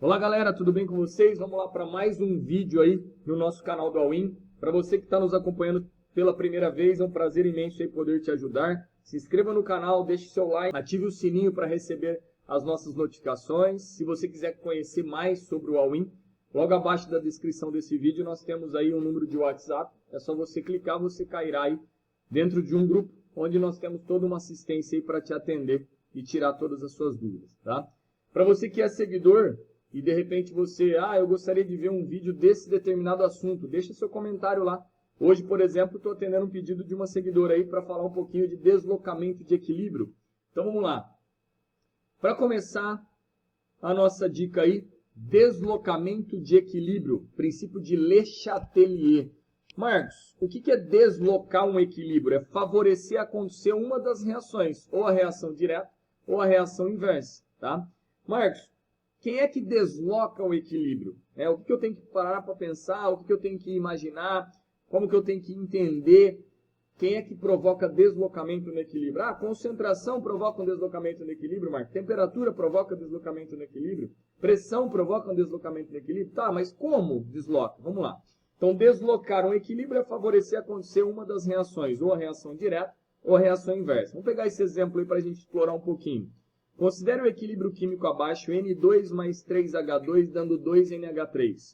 Olá galera, tudo bem com vocês? Vamos lá para mais um vídeo aí no nosso canal do All-in. Para você que está nos acompanhando pela primeira vez, é um prazer imenso aí poder te ajudar. Se inscreva no canal, deixe seu like, ative o sininho para receber as nossas notificações. Se você quiser conhecer mais sobre o All-in, logo abaixo da descrição desse vídeo nós temos aí um número de WhatsApp. É só você clicar, você cairá aí dentro de um grupo onde nós temos toda uma assistência aí para te atender e tirar todas as suas dúvidas, tá? Para você que é seguidor e de repente você, eu gostaria de ver um vídeo desse determinado assunto, deixa seu comentário lá. Hoje, por exemplo, estou atendendo um pedido de uma seguidora aí para falar um pouquinho de deslocamento de equilíbrio. Então vamos lá. Para começar a nossa dica aí, deslocamento de equilíbrio, princípio de Le Chatelier. Marcos, o que é deslocar um equilíbrio? É favorecer acontecer uma das reações, ou a reação direta ou a reação inversa, tá? Marcos, quem é que desloca o equilíbrio? O que eu tenho que parar para pensar? O que eu tenho que imaginar? Como que eu tenho que entender? Quem é que provoca deslocamento no equilíbrio? Concentração provoca um deslocamento no equilíbrio, Marcos. Temperatura provoca deslocamento no equilíbrio. Pressão provoca um deslocamento no equilíbrio. Tá, mas como desloca? Vamos lá. Então, deslocar um equilíbrio é favorecer acontecer uma das reações, ou a reação direta ou a reação inversa. Vamos pegar esse exemplo aí para a gente explorar um pouquinho. Considere o equilíbrio químico abaixo, N2 mais 3H2 dando 2NH3.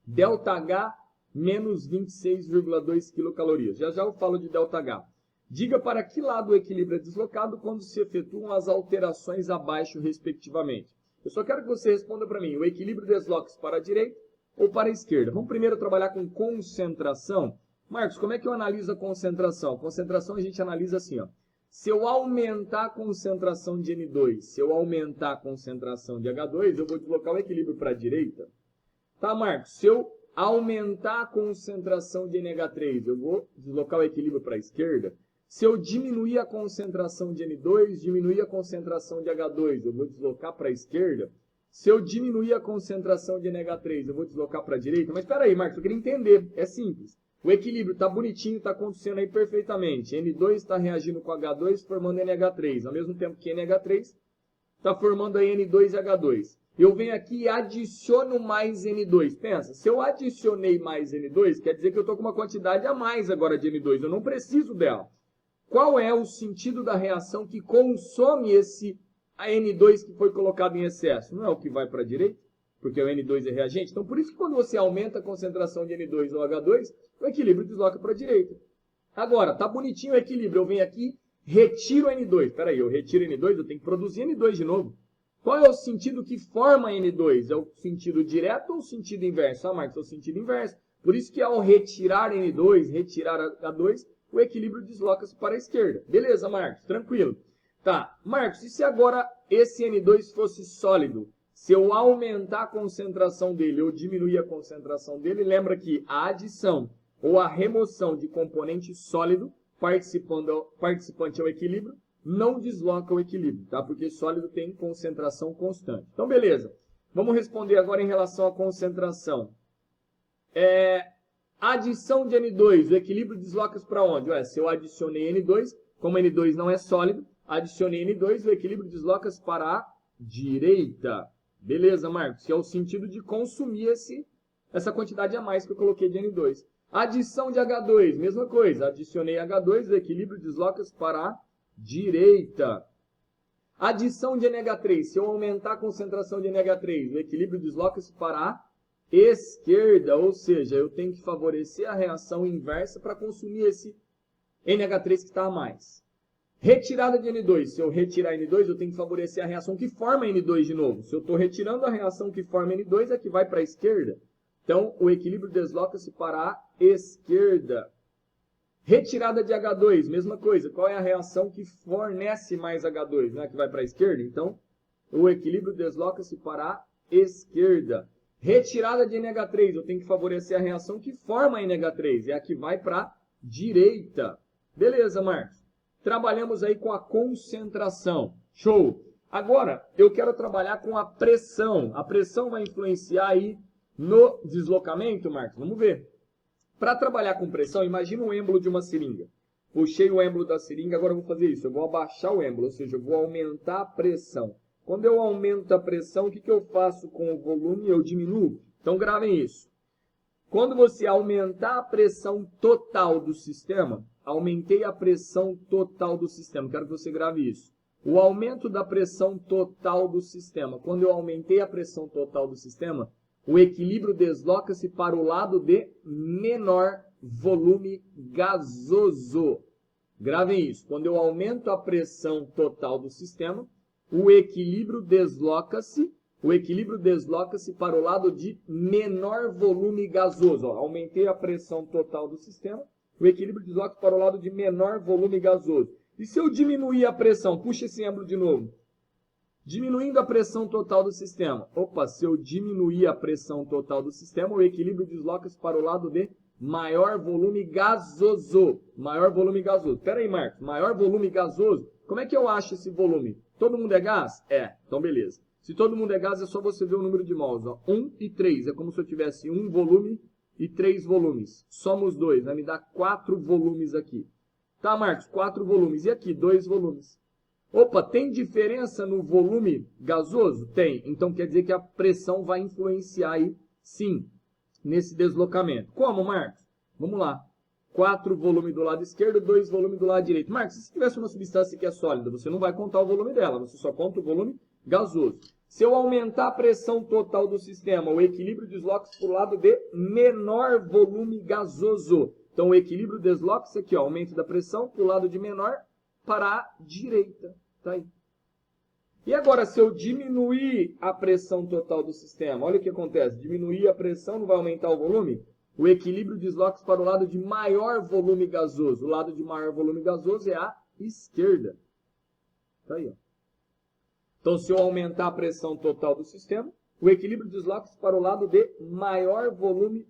ΔH menos 26,2 kcal. Já já eu falo de ΔH. Diga para que lado o equilíbrio é deslocado quando se efetuam as alterações abaixo, respectivamente. Eu só quero que você responda para mim, o equilíbrio desloca-se para a direita ou para a esquerda? Vamos primeiro trabalhar com concentração. Marcos, como é que eu analiso a concentração? Concentração a gente analisa assim, ó. Se eu aumentar a concentração de N2, se eu aumentar a concentração de H2, eu vou deslocar o equilíbrio para a direita. Tá, Marcos? Se eu aumentar a concentração de NH3, eu vou deslocar o equilíbrio para a esquerda. Se eu diminuir a concentração de N2, diminuir a concentração de H2, eu vou deslocar para a esquerda. Se eu diminuir a concentração de NH3, eu vou deslocar para a direita. Mas espera aí, Marcos, eu queria entender. É simples. O equilíbrio está bonitinho, está acontecendo aí perfeitamente. N2 está reagindo com H2, formando NH3. Ao mesmo tempo que NH3 está formando aí N2 e H2. Eu venho aqui e adiciono mais N2. Pensa, se eu adicionei mais N2, quer dizer que eu estou com uma quantidade a mais agora de N2. Eu não preciso dela. Qual é o sentido da reação que consome esse N2 que foi colocado em excesso? Não é o que vai para a direita? Porque o N2 é reagente. Então, por isso que quando você aumenta a concentração de N2 ou H2, o equilíbrio desloca para a direita. Agora, tá bonitinho o equilíbrio. Eu venho aqui, retiro N2. Espera aí, eu retiro N2, eu tenho que produzir N2 de novo. Qual é o sentido que forma N2? É o sentido direto ou o sentido inverso? Marcos, é o sentido inverso. Por isso que ao retirar N2, retirar H2, o equilíbrio desloca-se para a esquerda. Beleza, Marcos, tranquilo. Tá, Marcos, e se agora esse N2 fosse sólido? Se eu aumentar a concentração dele ou diminuir a concentração dele, lembra que a adição ou a remoção de componente sólido participante ao equilíbrio não desloca o equilíbrio, tá? Porque sólido tem concentração constante. Então, beleza. Vamos responder agora em relação à concentração. Adição de N2, o equilíbrio desloca-se para onde? Se eu adicionei N2, como N2 não é sólido, adicionei N2, o equilíbrio desloca-se para a direita. Beleza, Marcos? Que é o sentido de consumir essa quantidade a mais que eu coloquei de N2. Adição de H2, mesma coisa. Adicionei H2, o equilíbrio desloca-se para a direita. Adição de NH3. Se eu aumentar a concentração de NH3, o equilíbrio desloca-se para a esquerda. Ou seja, eu tenho que favorecer a reação inversa para consumir esse NH3 que está a mais. Retirada de N2. Se eu retirar N2, eu tenho que favorecer a reação que forma N2 de novo. Se eu estou retirando a reação que forma N2, é que vai para a esquerda. Então, o equilíbrio desloca-se para a esquerda. Retirada de H2, mesma coisa. Qual é a reação que fornece mais H2? Não é que vai para a esquerda? Então, o equilíbrio desloca-se para a esquerda. Retirada de NH3, eu tenho que favorecer a reação que forma NH3. É a que vai para a direita. Beleza, Marcos? Trabalhamos aí com a concentração. Show! Agora, eu quero trabalhar com a pressão. A pressão vai influenciar aí no deslocamento, Marcos? Vamos ver. Para trabalhar com pressão, imagina o êmbolo de uma seringa. Puxei o êmbolo da seringa, agora eu vou fazer isso. Eu vou abaixar o êmbolo, ou seja, eu vou aumentar a pressão. Quando eu aumento a pressão, o que eu faço com o volume? Eu diminuo. Então, gravem isso. Quando você aumentar a pressão total do sistema, aumentei a pressão total do sistema. Quero que você grave isso. O aumento da pressão total do sistema. Quando eu aumentei a pressão total do sistema, o equilíbrio desloca-se para o lado de menor volume gasoso. Gravem isso. Quando eu aumento a pressão total do sistema, o equilíbrio desloca-se para o lado de menor volume gasoso. Ó, aumentei a pressão total do sistema, o equilíbrio desloca-se para o lado de menor volume gasoso. E se eu diminuir a pressão? Puxa esse êmbolo de novo. Diminuindo a pressão total do sistema. Opa, se eu diminuir a pressão total do sistema, o equilíbrio desloca-se para o lado de maior volume gasoso. Maior volume gasoso. Pera aí, Marcos. Maior volume gasoso? Como é que eu acho esse volume? Todo mundo é gás? É. Então, beleza. Se todo mundo é gás, é só você ver o número de mols. Ó. 1 e 3. É como se eu tivesse 1 volume e 3 volumes. Somos 2. Vai me dar 4 volumes aqui. Tá, Marcos? 4 volumes. E aqui? 2 volumes. Opa, tem diferença no volume gasoso? Tem. Então, quer dizer que a pressão vai influenciar aí, sim, nesse deslocamento. Como, Marcos? Vamos lá. 4 volumes do lado esquerdo, 2 volumes do lado direito. Marcos, se tivesse uma substância que é sólida, você não vai contar o volume dela, você só conta o volume gasoso. Se eu aumentar a pressão total do sistema, o equilíbrio desloca-se para o lado de menor volume gasoso. Então, o equilíbrio desloca-se aqui, ó, aumento da pressão para o lado de menor para a direita. Tá aí. E agora, se eu diminuir a pressão total do sistema, olha o que acontece. Diminuir a pressão não vai aumentar o volume? O equilíbrio desloca-se para o lado de maior volume gasoso. O lado de maior volume gasoso é a esquerda. Tá aí, ó. Então, se eu aumentar a pressão total do sistema, o equilíbrio desloca-se para o lado de maior volume.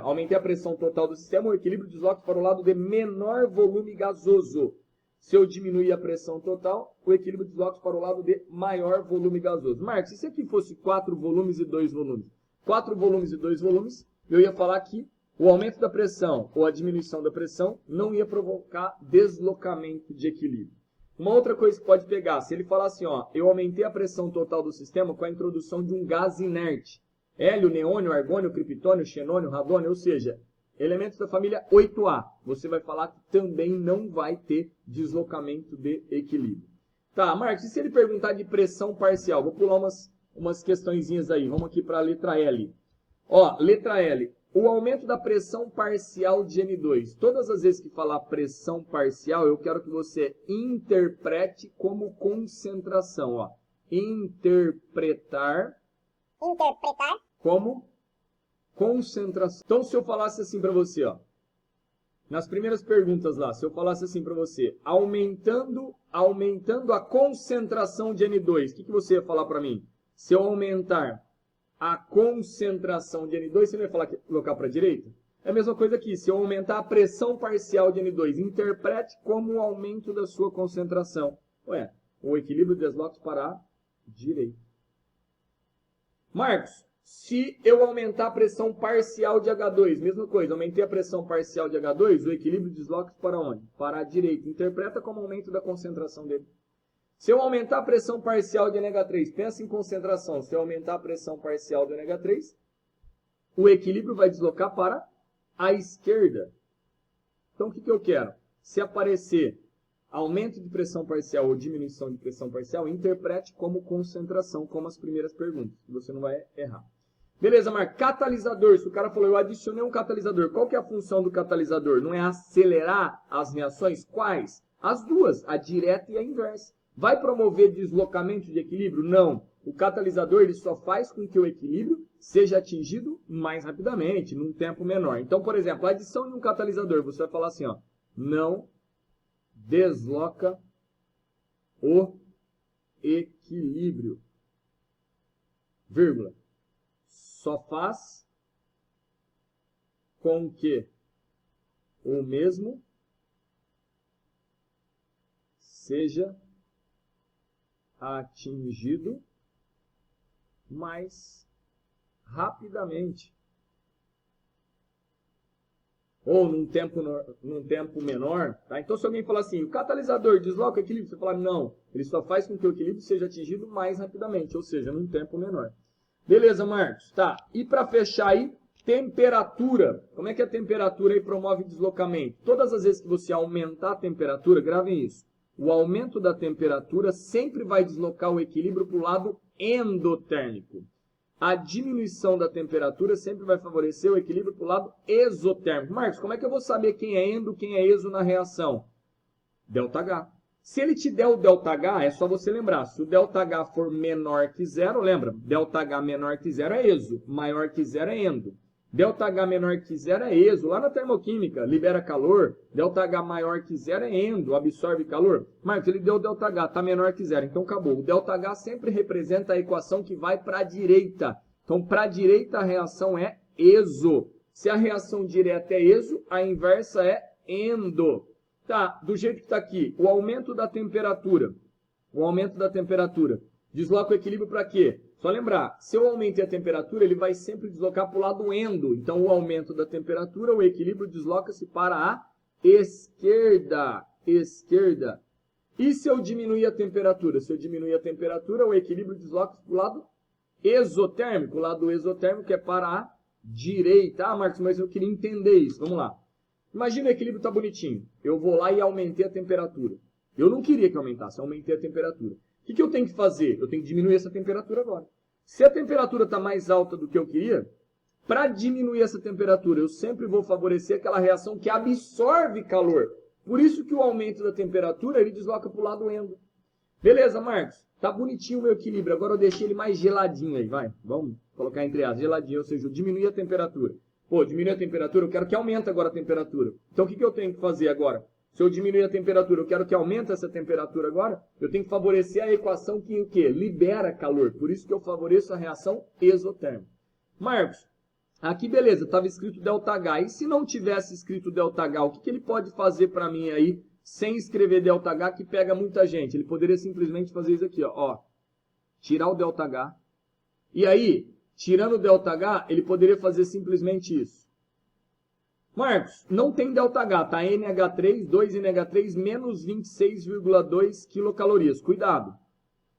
Aumentei a pressão total do sistema, o equilíbrio desloca-se para o lado de menor volume gasoso. Se eu diminuir a pressão total, o equilíbrio desloca-se para o lado de maior volume gasoso. Marcos, e se aqui fosse 4 volumes e 2 volumes? 4 volumes e 2 volumes, eu ia falar que o aumento da pressão ou a diminuição da pressão não ia provocar deslocamento de equilíbrio. Uma outra coisa que pode pegar, se ele falar assim, ó, eu aumentei a pressão total do sistema com a introdução de um gás inerte. Hélio, neônio, argônio, criptônio, xenônio, radônio, ou seja, elementos da família 8A. Você vai falar que também não vai ter deslocamento de equilíbrio. Tá, Marcos, e se ele perguntar de pressão parcial? Vou pular umas questõezinhas aí. Vamos aqui para a letra L. Ó, letra L. O aumento da pressão parcial de N2. Todas as vezes que falar pressão parcial, eu quero que você interprete como concentração. Ó. Interpretar como concentração. Então, se eu falasse assim para você, ó, nas primeiras perguntas lá, se eu falasse assim para você, aumentando a concentração de N2, o que você ia falar para mim? Se eu aumentar a concentração de N2, você não ia falar que colocar para a direita? É a mesma coisa aqui, se eu aumentar a pressão parcial de N2, interprete como o aumento da sua concentração. Ué, o equilíbrio desloca para a direita. Marcos, se eu aumentar a pressão parcial de H2, mesma coisa, aumentei a pressão parcial de H2, o equilíbrio desloca-se para onde? Para a direita. Interpreta como aumento da concentração dele. Se eu aumentar a pressão parcial de NH3, pensa em concentração. Se eu aumentar a pressão parcial de NH3, o equilíbrio vai deslocar para a esquerda. Então, o que eu quero? Se aparecer aumento de pressão parcial ou diminuição de pressão parcial, interprete como concentração, como as primeiras perguntas. Você não vai errar. Beleza, Marcos. Catalisador. Se o cara falou, eu adicionei um catalisador. Qual que é a função do catalisador? Não é acelerar as reações? Quais? As duas, a direta e a inversa. Vai promover deslocamento de equilíbrio? Não. O catalisador ele só faz com que o equilíbrio seja atingido mais rapidamente, num tempo menor. Então, por exemplo, a adição de um catalisador, você vai falar assim, ó, não desloca o equilíbrio, vírgula, só faz com que o mesmo seja atingido mais rapidamente. ou num tempo menor. Tá? Então, se alguém falar assim, o catalisador desloca o equilíbrio, você fala, não, ele só faz com que o equilíbrio seja atingido mais rapidamente, ou seja, num tempo menor. Beleza, Marcos? Tá. E para fechar aí, temperatura. Como é que a temperatura aí promove deslocamento? Todas as vezes que você aumentar a temperatura, gravem isso. O aumento da temperatura sempre vai deslocar o equilíbrio para o lado endotérmico. A diminuição da temperatura sempre vai favorecer o equilíbrio para o lado exotérmico. Marcos, como é que eu vou saber quem é endo, quem é exo na reação? ΔH. Se ele te der o ΔH, é só você lembrar. Se o ΔH for menor que zero, lembra? ΔH menor que zero é exo, maior que zero é endo. ΔH menor que zero é exo, lá na termoquímica, libera calor. ΔH maior que zero é endo, absorve calor. Marcos, ele deu o ΔH, está menor que zero, então acabou. O ΔH sempre representa a equação que vai para a direita. Então, para a direita, a reação é exo. Se a reação direta é exo, a inversa é endo. Tá, do jeito que está aqui, o aumento da temperatura. O aumento da temperatura desloca o equilíbrio para quê? Só lembrar, se eu aumentei a temperatura, ele vai sempre deslocar para o lado endo. Então, o aumento da temperatura, o equilíbrio desloca-se para a esquerda. Esquerda. E se eu diminuir a temperatura? Se eu diminuir a temperatura, o equilíbrio desloca-se para o lado exotérmico. O lado exotérmico é para a direita. Ah, Marcos, mas eu queria entender isso. Vamos lá. Imagina o equilíbrio está bonitinho. Eu vou lá e aumentei a temperatura. Eu não queria que aumentasse, eu aumentei a temperatura. O que eu tenho que fazer? Eu tenho que diminuir essa temperatura agora. Se a temperatura está mais alta do que eu queria, para diminuir essa temperatura, eu sempre vou favorecer aquela reação que absorve calor. Por isso que o aumento da temperatura, ele desloca para o lado endo. Beleza, Marcos? Tá bonitinho o meu equilíbrio. Agora eu deixei ele mais geladinho aí, vai. Vamos colocar entre as geladinho, ou seja, eu diminui a temperatura. Pô, diminuir a temperatura, eu quero que aumente agora a temperatura. Então, o que eu tenho que fazer agora? Se eu diminuir a temperatura, eu quero que aumente essa temperatura agora, eu tenho que favorecer a equação que o quê? Libera calor. Por isso que eu favoreço a reação exotérmica. Marcos, aqui beleza, estava escrito ΔH. E se não tivesse escrito ΔH, o que ele pode fazer para mim aí, sem escrever ΔH, que pega muita gente? Ele poderia simplesmente fazer isso aqui, ó. Tirar o ΔH. E aí, tirando o ΔH, ele poderia fazer simplesmente isso. Marcos, não tem ΔH, tá? NH3, 2NH3, menos 26,2 quilocalorias. Cuidado.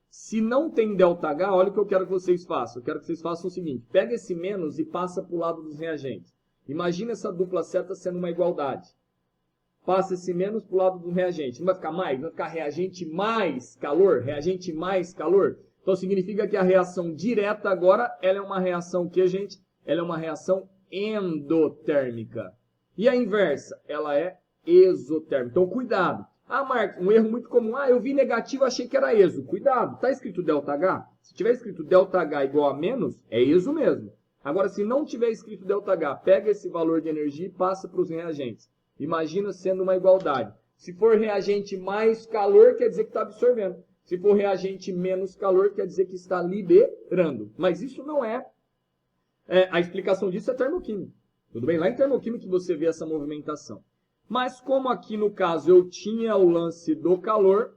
Se não tem ΔH, olha o que eu quero que vocês façam. Eu quero que vocês façam o seguinte. Pega esse menos e passa para o lado dos reagentes. Imagina essa dupla seta sendo uma igualdade. Passa esse menos para o lado do reagente. Não vai ficar mais? Vai ficar reagente mais calor? Reagente mais calor? Então significa que a reação direta agora, ela é uma reação o que, gente? Ela é uma reação endotérmica. E a inversa, ela é exotérmica. Então cuidado. Ah, Marcos, um erro muito comum. Ah, eu vi negativo, achei que era exo. Cuidado, está escrito ΔH? Se tiver escrito ΔH igual a menos, é exo mesmo. Agora, se não tiver escrito ΔH, pega esse valor de energia e passa para os reagentes. Imagina sendo uma igualdade. Se for reagente mais calor, quer dizer que está absorvendo. Se for reagente menos calor, quer dizer que está liberando. Mas isso não é... a explicação disso é termoquímica. Tudo bem? Lá em termoquímica que você vê essa movimentação. Mas como aqui no caso eu tinha o lance do calor,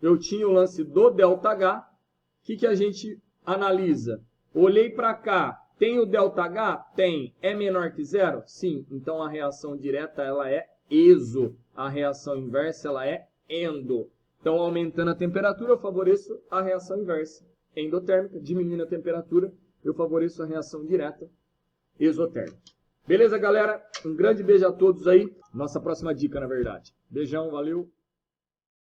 eu tinha o lance do ΔH, o que a gente analisa? Olhei para cá, tem o ΔH? Tem. É menor que zero? Sim. Então a reação direta ela é exo. A reação inversa ela é endo. Então aumentando a temperatura eu favoreço a reação inversa, endotérmica. Diminuindo a temperatura eu favoreço a reação direta, exotérmica. Beleza, galera? Um grande beijo a todos aí. Nossa próxima dica, na verdade. Beijão, valeu!